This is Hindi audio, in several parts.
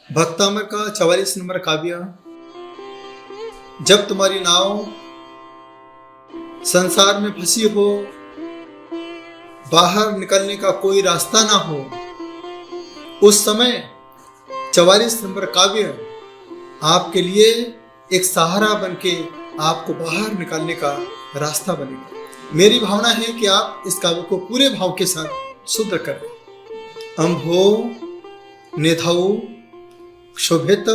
भक्तामर का 44 नंबर काव्य। जब तुम्हारी नाव संसार में फंसी हो, बाहर निकलने का कोई रास्ता ना हो, उस समय 44 नंबर काव्य आपके लिए एक सहारा बनके आपको बाहर निकालने का रास्ता बनेगा। मेरी भावना है कि आप इस काव्य को पूरे भाव के साथ शुद्ध करें। अम्भो निधौ क्षोभित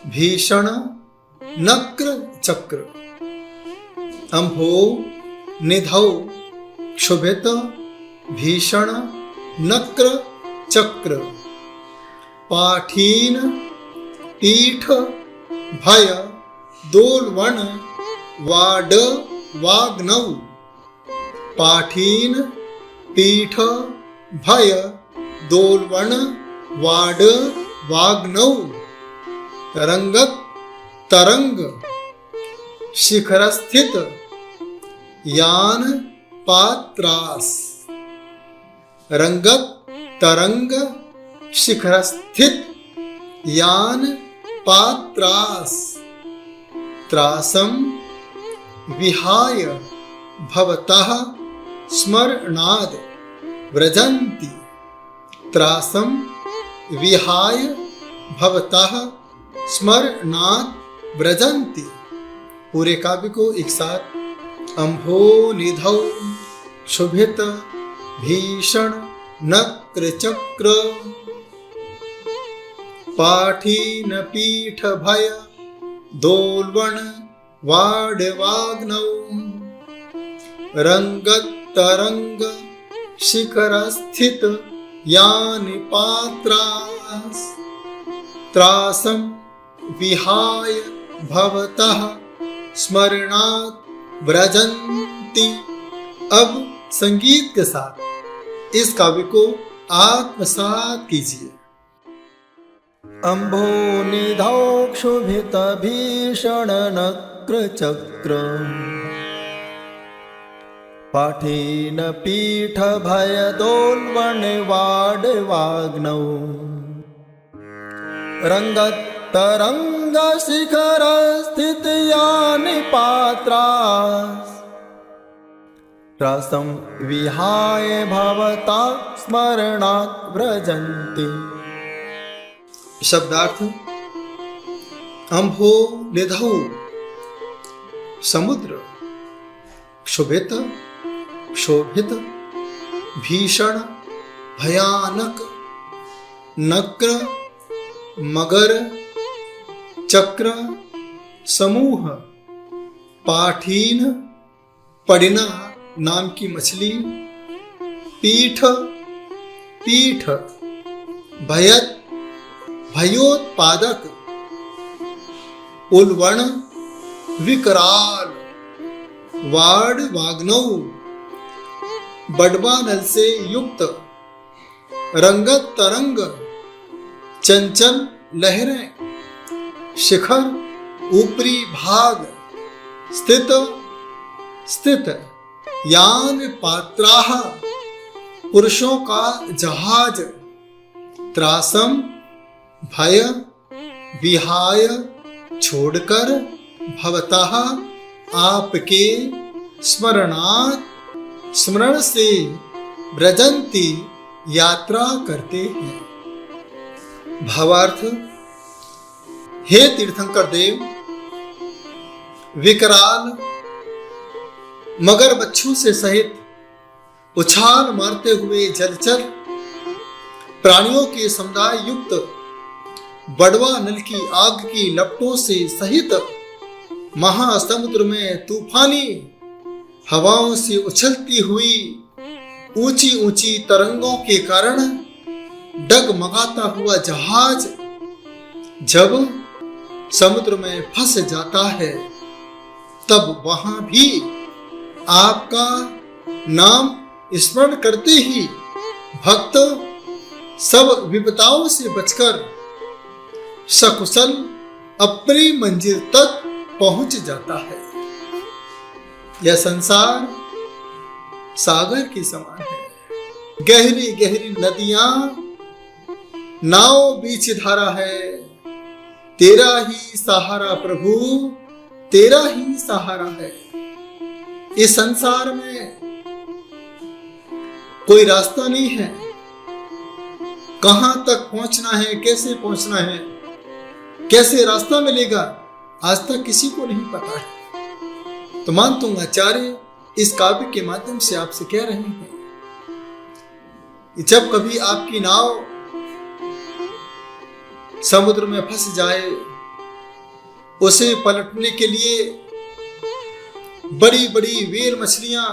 भीषण नक्र चक्र। अम्भो निधौ क्षोभित भीषण नक्र चक्र। पाठीन पीठ भय दोलवन वाड वाग्नौ। पाठीन पीठ भय दोलवन वाड वाग्नौ। रंगत तरंग शिखर स्थित यान पात्रास। रंगत तरंग शिखर स्थित यान पात्रास। त्रासम विहाय भवतः स्मरणाद व्रजन्ति। त्रासम विहाय भवतः स्मरणाद व्रजन्ति। पूरे काव्य को एक साथ। अम्भो निधौ क्षोभित भीषण नक्र चक्र। पाठीन पीठ भय दोलवन वाड वाग्नौ। रंगत तरंग शिखर स्थित यानि पात्रास। त्रासम विहाय भवतः स्मरणात् व्रजन्ति। अब संगीत के साथ इस काव्य को आत्मसात कीजिए। अम्भो निधौ क्षोभित भीषण नक्र चक्र। पाठीन पीठ भय दोलवन वाड वाग्नौ। रंगत तरंग शिखर स्थित यानि पात्रास। त्रासम विहाय भवता स्मरणात् व्रजन्ति। शब्दार्थ। अम्भो निधौ समुद्र। क्षोभित क्षोभित भीषण भयानक। नक्र मगर चक्र समूह। पाठीन पड़िना नाम की मछली। पीठ पीठ। भयत भयोत्पादक। उल्वण विकराल। वाड वाग्नौ बड़वा नल से युक्त। रंगत तरंग चंचल लहरें। शिखर ऊपरी भाग। स्थित स्थित यान पात्राह पुरुषों का जहाज। त्रासम भय विहाय छोड़कर भवतः आपके स्मरणात् स्मरण से व्रजन्ति यात्रा करते हैं। भावार्थ। हे तीर्थंकर देव, विकराल मगर बच्चों से सहित उछाल मारते हुए जलचर प्राणियों के समुदाय युक्त बड़वा नल की आग की लपटों से सहित महासमुद्र में तूफानी हवाओं से उछलती हुई ऊंची ऊंची तरंगों के कारण डगमगाता हुआ जहाज जब समुद्र में फंस जाता है, तब वहां भी आपका नाम स्मरण करते ही भक्त सब विपदाओं से बचकर सकुशल अपनी मंजिल तक पहुंच जाता है। यह संसार सागर के समान है। गहरी गहरी नदियां नाव बीच धारा है, तेरा ही सहारा प्रभु, तेरा ही सहारा है। इस संसार में कोई रास्ता नहीं है, कहां तक पहुंचना है, कैसे पहुंचना है, कैसे रास्ता मिलेगा, आज तक किसी को नहीं पता है। तो मानता हूं आचार्य इस काव्य के माध्यम से आपसे कह रहे हैं, जब कभी आपकी नाव समुद्र में फंस जाए, उसे पलटने के लिए बड़ी बड़ी व्हेल मछलियां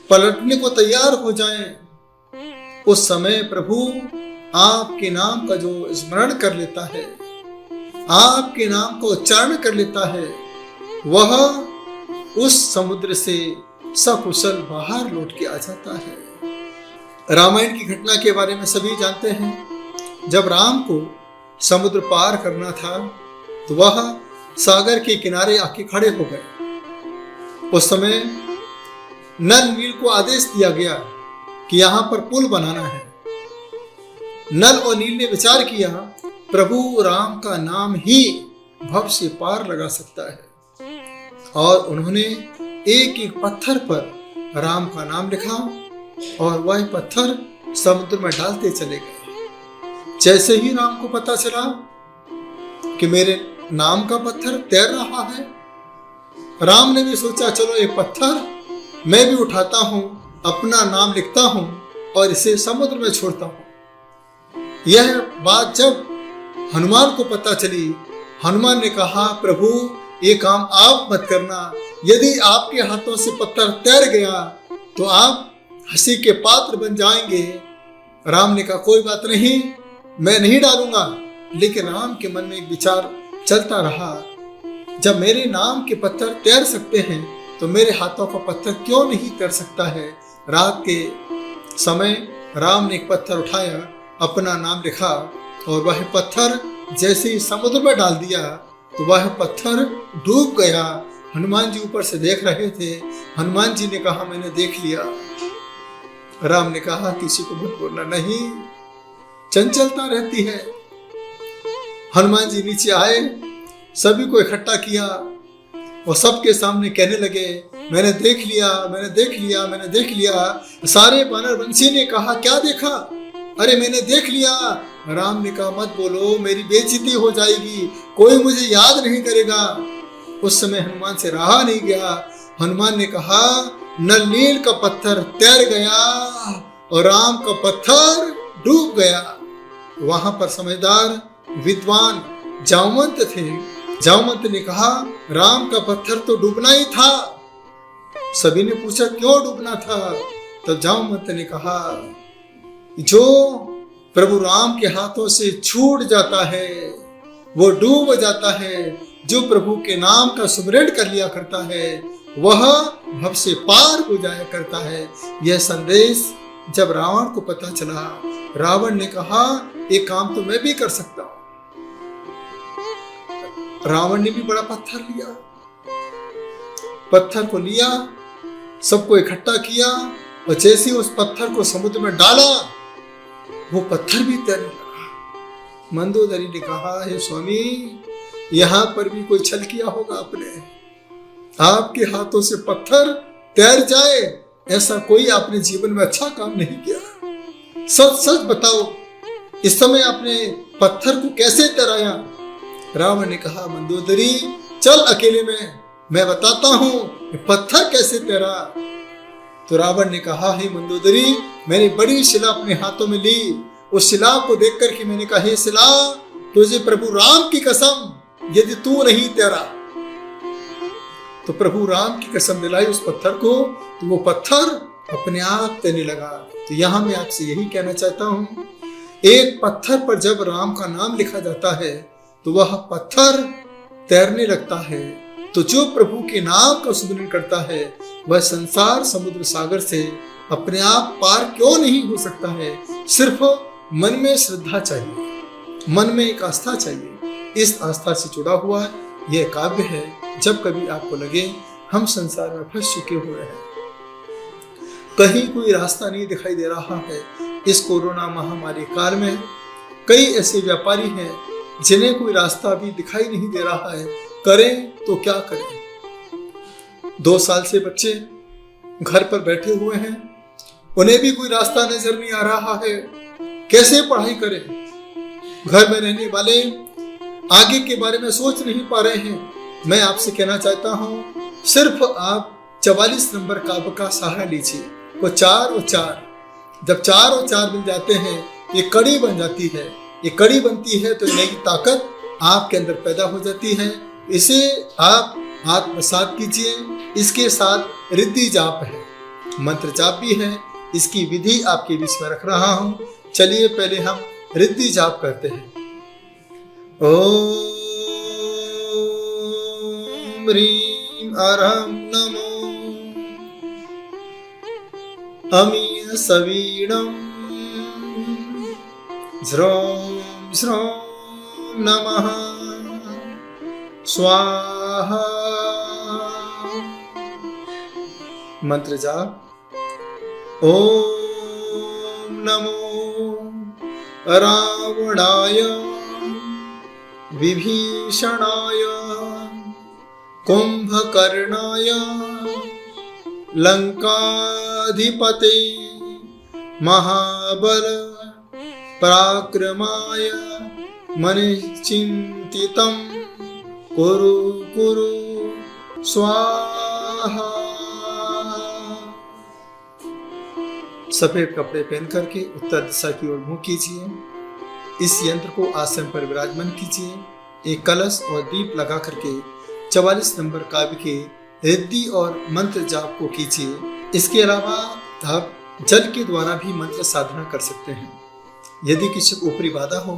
पलटने को तैयार हो जाएं, उस समय प्रभु आपके नाम का जो स्मरण कर लेता है, आपके नाम को उच्चारण कर लेता है, वह उस समुद्र से सकुशल बाहर लौट के आ जाता है। रामायण की घटना के बारे में सभी जानते हैं। जब राम को समुद्र पार करना था तो वह सागर के किनारे आके खड़े हो गए। उस समय नल नील को आदेश दिया गया कि यहां पर पुल बनाना है। नल और नील ने विचार किया, प्रभु राम का नाम ही भव से पार लगा सकता है, और उन्होंने एक एक पत्थर पर राम का नाम लिखा और वह पत्थर समुद्र में डालते चले गए। जैसे ही राम को पता चला कि मेरे नाम का पत्थर तैर रहा है, राम ने भी सोचा चलो एक पत्थर मैं भी उठाता हूं, अपना नाम लिखता हूं और इसे समुद्र में छोड़ता हूं। यह बात जब हनुमान को पता चली, हनुमान ने कहा प्रभु ये काम आप मत करना, यदि आपके हाथों से पत्थर तैर गया तो आप हंसी के पात्र बन जाएंगे। राम ने कहा कोई बात नहीं, मैं नहीं डालूंगा। लेकिन राम के मन में एक विचार चलता रहा, जब मेरे नाम के पत्थर तैर सकते हैं तो मेरे हाथों का पत्थर क्यों नहीं तैर सकता है। रात के समय राम ने एक पत्थर उठाया, अपना नाम लिखा और वह पत्थर जैसे ही समुद्र में डाल दिया तो वह पत्थर डूब गया। हनुमान जी ऊपर से देख रहे थे। हनुमान जी ने कहा मैंने देख लिया। राम ने कहा किसी को मत बोलना, नहीं, चंचलता रहती है। हनुमान जी नीचे आए, सभी को इकट्ठा किया और सबके सामने कहने लगे मैंने देख लिया, मैंने देख लिया, मैंने देख लिया। सारे वानरवंशी ने कहा क्या देखा? अरे मैंने देख लिया। राम ने कहा मत बोलो, मेरी बेइज्जती हो जाएगी, कोई मुझे याद नहीं करेगा। उस समय हनुमान से रहा नहीं गया। हनुमान ने कहा नल नील का पत्थर तैर गया और राम का पत्थर डूब गया। वहां पर समझदार विद्वान जामवंत थे। जामवंत ने कहा राम का पत्थर तो डूबना ही था। सभी ने पूछा क्यों डूबना था? तब जामवंत ने कहा जो प्रभु राम के हाथों से छूट जाता है वो डूब जाता है, जो प्रभु के नाम का सुमरण कर लिया करता है वह भव से पार हो जाया करता है। यह संदेश जब रावण को पता चला, रावण ने कहा एक काम तो मैं भी कर सकता हूं। रावण ने भी बड़ा पत्थर लिया, पत्थर को लिया, सबको इकट्ठा किया और जैसे उस पत्थर को समुद्र में डाला वो पत्थर भी तैरने लगा। मंदोदरी ने कहा हे स्वामी, यहां पर भी कोई छल किया होगा आपने, आपके हाथों से पत्थर तैर जाए ऐसा कोई आपने जीवन में अच्छा काम नहीं किया। सच सच बताओ इस समय आपने पत्थर को कैसे तैराया? रावण ने कहा मंदोदरी चल अकेले में, मैं बताता हूं पत्थर कैसे तैरा। तो रावण ने कहा हे मंदोदरी, मैंने बड़ी शिला अपने हाथों में ली, उस शिला को देख करके मैंने कहा हे शिला, तुझे प्रभु राम की कसम यदि तू नहीं तैरा, तो प्रभु राम की कसम दिलाई उस पत्थर को, तो वो पत्थर अपने आप तैरने लगा। तो यहां मैं आपसे यही कहना चाहता हूं, एक पत्थर पर जब राम का नाम लिखा जाता है तो वह पत्थर तैरने लगता है। तो जो प्रभु के नाम का सुमिरन करता है वह संसार समुद्र सागर से अपने आप पार क्यों नहीं हो सकता है? सिर्फ मन में श्रद्धा चाहिए, मन में एक आस्था चाहिए। इस आस्था से जुड़ा हुआ यह काव्य है। जब कभी आपको लगे हम संसार में फंस चुके हुए हैं, कहीं कोई रास्ता नहीं दिखाई दे रहा है, इस कोरोना महामारी काल में कई ऐसे व्यापारी हैं जिन्हें कोई रास्ता अभी दिखाई नहीं दे रहा है, करें तो क्या करें। 2 साल से बच्चे घर पर बैठे हुए हैं, उन्हें भी कोई रास्ता नजर नहीं आ रहा है, कैसे पढ़ाई करें। घर में रहने वाले आगे के बारे में सोच नहीं पा रहे हैं। मैं आपसे कहना चाहता हूं, सिर्फ आप 44 नंबर काव्य का सहारा लीजिए। वो 4 और 4, जब 4 और 4 मिल जाते हैं, ये कड़ी बन जाती है। ये कड़ी बनती है तो नई ताकत आपके अंदर पैदा हो जाती है। इसे आप आत्मसात कीजिए। इसके साथ रिद्धि जाप है, मंत्र जाप भी है। इसकी विधि आपके बीच में रख रहा हूं। चलिए पहले हम रिद्धि जाप करते हैं। ओम ह्रीं अरहं नमो अमीय सवीणं ज्रों ज्रों नमः स्वाहा। मंत्र जाप। ओम नमो रावणाय विभीषणाय कुंभकर्णाय लंकाधिपते महाबल पराक्रमाय मनिचिंतितं कुरु कुरु स्वाहा। सफेद कपड़े पहन करके उत्तर दिशा की ओर मुंह कीजिए। इस यंत्र को आसन पर विराजमान कीजिए। एक कलश और दीप लगा करके 44 नंबर काव्य के रिद्धि और मंत्र जाप को कीजिए। इसके अलावा आप जल के द्वारा भी मंत्र साधना कर सकते हैं। यदि किसी को ऊपरी बाधा हो,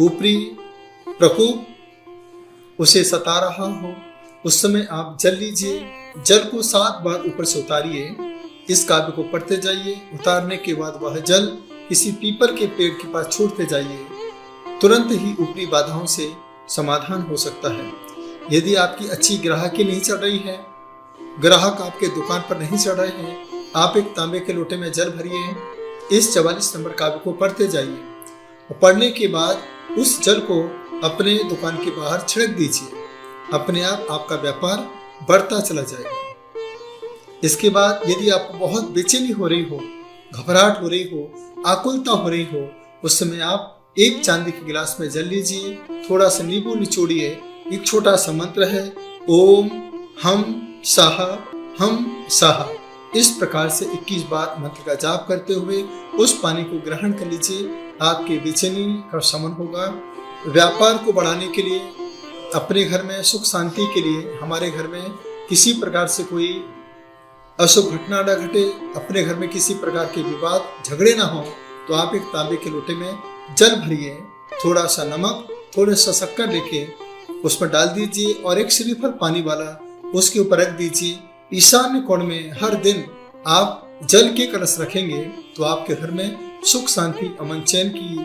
ऊपरी प्रकोप उसे सता रहा हो, उस समय आप जल लीजिए। जल को 7 बार ऊपर से उतारिए। इस काव्य को पढ़ते जाइए। उतारने के बाद वह जल किसी पीपल के पेड़ के पास छोड़ते जाइए। तुरंत ही ऊपरी बाधाओं से समाधान हो सकता है। यदि आपकी अच्छी ग्राहकी नहीं चल रही है, ग्राहक आपके दुकान पर नहीं चढ़ रहे हैं, आप एक तांबे के लोटे में जल भरिए। इस 44 नंबर काव्य को पढ़ते जाइए और पढ़ने के बाद उस जल को अपने दुकान के बाहर छिड़क दीजिए। अपने आप आपका व्यापार बढ़ता चला जाएगा। इसके बाद यदि आपको बहुत बेचैनी हो रही हो, घबराहट हो रही हो, आकुलता हो रही हो, उस समय आप एक चांदी के गिलास में जल लीजिए। थोड़ा सा नींबू निचोड़िए। एक छोटा सा मंत्र है, ओम हम साहा। इस प्रकार से 21 बार मंत्र का जाप करते हुए उस पानी को ग्रहण कर लीजिए। आपके बेचैनी का शमन होगा। व्यापार को बढ़ाने के लिए, अपने घर में सुख शांति के लिए, हमारे घर में किसी प्रकार से कोई अशुभ घटना न घटे, अपने घर में किसी प्रकार के विवाद झगड़े ना हो, तो आप एक तांबे के लोटे में जल भरिए। थोड़ा सा नमक, थोड़ा सा शक्कर लेके उसमें डाल दीजिए और एक श्रीफल पानी वाला उसके ऊपर रख दीजिए। ईशान्य कोण में हर दिन आप जल के कलश रखेंगे तो आपके घर में सुख शांति अमन चैन की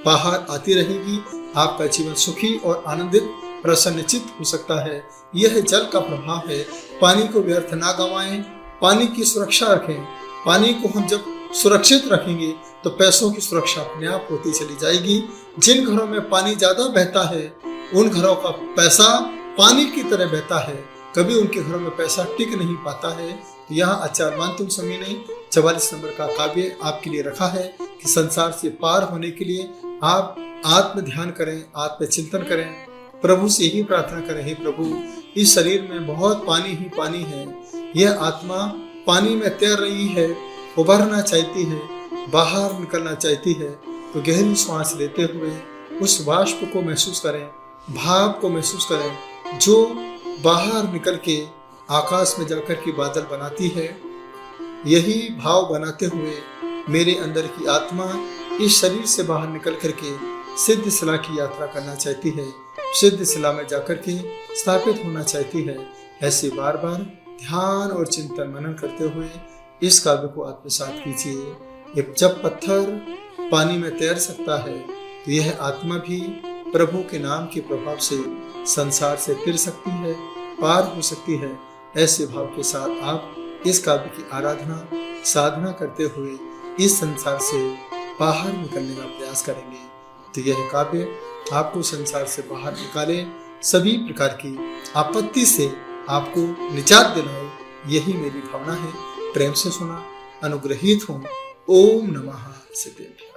बाहर आती रहेगी। आपका जीवन सुखी और आनंदित प्रसन्नचित्त हो सकता है। यह जल का प्रभाव है। पानी को व्यर्थ ना गंवाएं, पानी की सुरक्षा रखें। पानी को हम जब सुरक्षित रखेंगे तो पैसों की सुरक्षा अपने आप होती चली जाएगी। जिन घरों में पानी ज्यादा बहता है, उन घरों का पैसा पानी की तरह बहता है। कभी उनके घरों में पैसा टिक नहीं पाता है। तो यहाँ आचार्य मानतुम स्वामी ने 44 नंबर का काव्य आपके लिए रखा है कि संसार से पार होने के लिए आप आत्म ध्यान करें, आत्म चिंतन करें, प्रभु से ही प्रार्थना करें, हे प्रभु इस शरीर में बहुत पानी ही पानी है। यह आत्मा पानी में तैर रही है, उभरना चाहती है, बाहर निकलना चाहती है। तो गहरी सांस लेते हुए उस वाष्प को महसूस करें, भाव को महसूस करें जो बाहर निकल के आकाश में जाकर के बादल बनाती है। यही भाव बनाते हुए मेरे अंदर की आत्मा इस शरीर से बाहर निकल करके सिद्ध शिला की यात्रा करना चाहती है, सिद्ध शिला में जाकर के स्थापित होना चाहती है। ऐसे बार बार ध्यान और चिंतन मनन करते हुए इस काव्य को आत्मसात कीजिए। जब पत्थर पानी में तैर सकता है तो यह आत्मा भी प्रभु के नाम के प्रभाव से संसार से तिर सकती है, पार हो सकती है। ऐसे भाव के साथ आप इस काव्य की आराधना साधना करते हुए इस संसार से बाहर निकलने का प्रयास करेंगे। तो यह काव्य आपको संसार से बाहर निकाले, सभी प्रकार की आपत्ति से आपको निजात दिलाए, यही मेरी भावना है। प्रेम से सुना, अनुग्रहित हूँ। ओम नमः शिवाय।